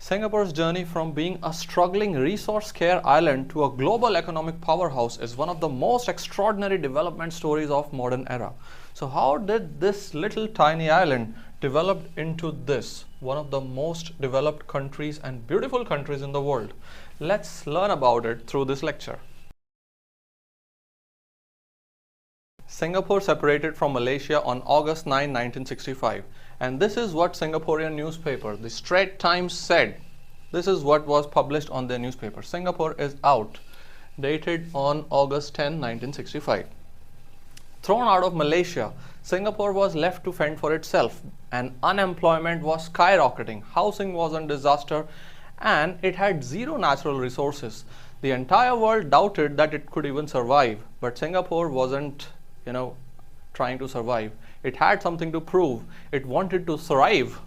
Singapore's journey from being a struggling resource-scarce island to a global economic powerhouse is one of the most extraordinary development stories of modern era. So how did this little tiny island develop into this, one of the most developed countries and beautiful countries in the world? Let's learn about it through this lecture. Singapore separated from Malaysia on August 9, 1965. And this is what Singaporean newspaper, the Straits Times, said. This is what was published on their newspaper. Singapore is out, dated on August 10, 1965. Thrown out of Malaysia, Singapore was left to fend for itself, and unemployment was skyrocketing, housing was in disaster, and it had zero natural resources. The entire world doubted that it could even survive, but Singapore wasn't, trying to survive. It had something to prove. It wanted to thrive.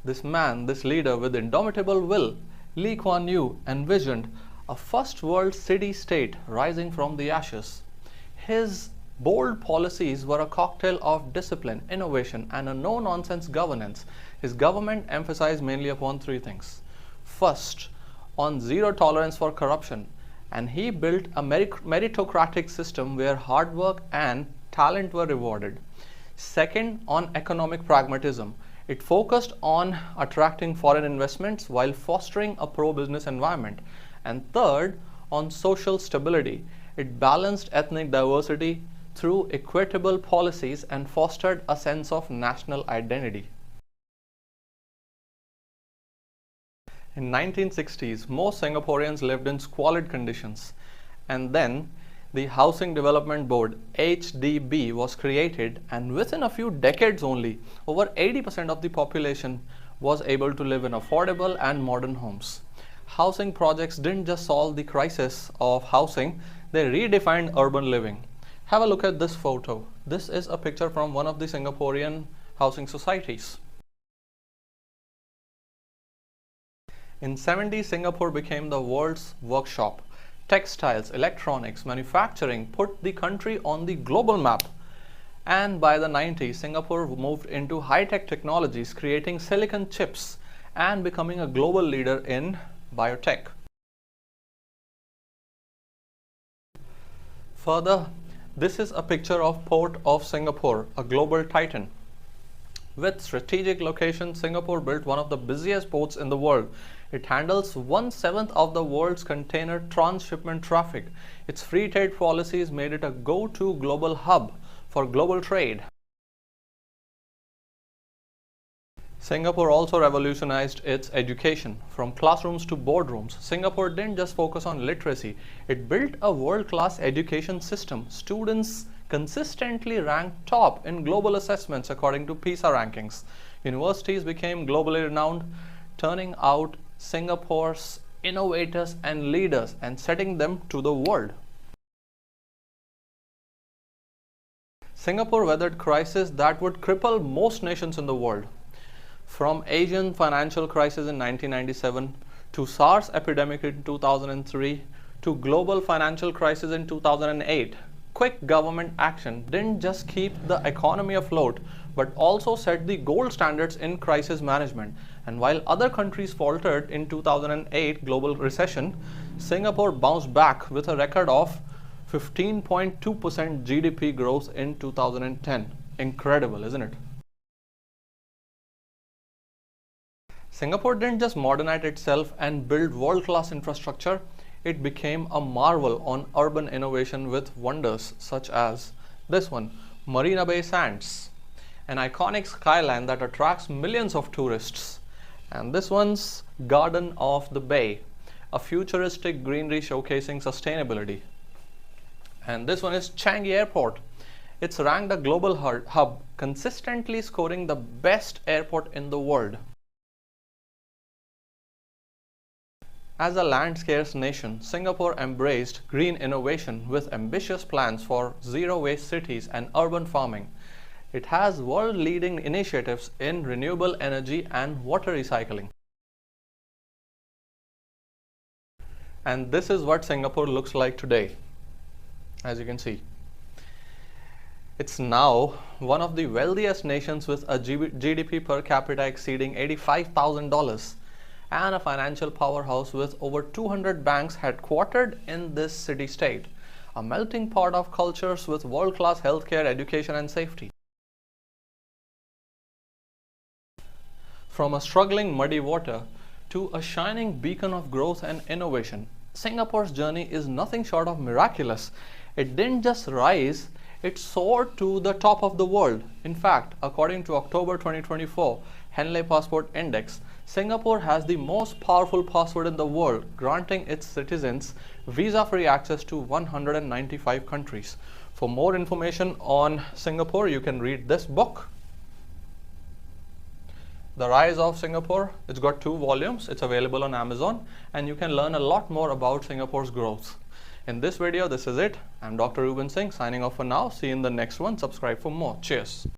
This man, this leader with indomitable will, Lee Kuan Yew, envisioned a first world city-state rising from the ashes. His bold policies were a cocktail of discipline, innovation, and a no-nonsense governance. His government emphasized mainly upon three things. First, on zero tolerance for corruption. And he built a meritocratic system where hard work and talent were rewarded. Second, on economic pragmatism. It focused on attracting foreign investments while fostering a pro-business environment. And third, on social stability. It balanced ethnic diversity through equitable policies and fostered a sense of national identity. In 1960s, most Singaporeans lived in squalid conditions, and then the Housing Development Board (HDB) was created, and within a few decades only, over 80% of the population was able to live in affordable and modern homes. Housing projects didn't just solve the crisis of housing, they redefined urban living. Have a look at this photo. This is a picture from one of the Singaporean housing societies. In the 70s, Singapore became the world's workshop. Textiles, electronics, manufacturing put the country on the global map. And by the 90s, Singapore moved into high-tech technologies, creating silicon chips and becoming a global leader in biotech. Further, this is a picture of Port of Singapore, a global titan. With strategic location, Singapore built one of the busiest ports in the world. It handles 1/7 of the world's container transshipment traffic. Its free trade policies made it a go-to global hub for global trade. Singapore also revolutionized its education. From classrooms to boardrooms, Singapore didn't just focus on literacy, it built a world-class education system. Students consistently ranked top in global assessments according to PISA rankings. Universities became globally renowned, turning out Singapore's innovators and leaders and setting them to the world. Singapore weathered crises that would cripple most nations in the world. From Asian financial crisis in 1997 to SARS epidemic in 2003 to global financial crisis in 2008, quick government action didn't just keep the economy afloat, but also set the gold standards in crisis management. And while other countries faltered in 2008 global recession, Singapore bounced back with a record of 15.2% GDP growth in 2010. Incredible, isn't it? Singapore didn't just modernize itself and build world-class infrastructure, it became a marvel on urban innovation with wonders such as this one, Marina Bay Sands, an iconic skyline that attracts millions of tourists. And this one's Garden of the Bay, a futuristic greenery showcasing sustainability. And this one is Changi Airport. It's ranked a global hub, consistently scoring the best airport in the world. As a land-scarce nation, Singapore embraced green innovation with ambitious plans for zero-waste cities and urban farming. It has world-leading initiatives in renewable energy and water recycling. And this is what Singapore looks like today, as you can see. It's now one of the wealthiest nations with a GDP per capita exceeding $85,000 and a financial powerhouse with over 200 banks headquartered in this city-state, a melting pot of cultures with world-class healthcare, education and safety. From a struggling muddy water to a shining beacon of growth and innovation, Singapore's journey is nothing short of miraculous. It didn't just rise, it soared to the top of the world. In fact, according to October 2024 Henley Passport Index, Singapore has the most powerful passport in the world, granting its citizens visa-free access to 195 countries. For more information on Singapore, you can read this book, The Rise of Singapore. It's got 2 volumes. It's available on Amazon, and you can learn a lot more about Singapore's growth. In this video, this is it. I'm Dr. Ruben Singh signing off for now. See you in the next one. Subscribe for more. Cheers.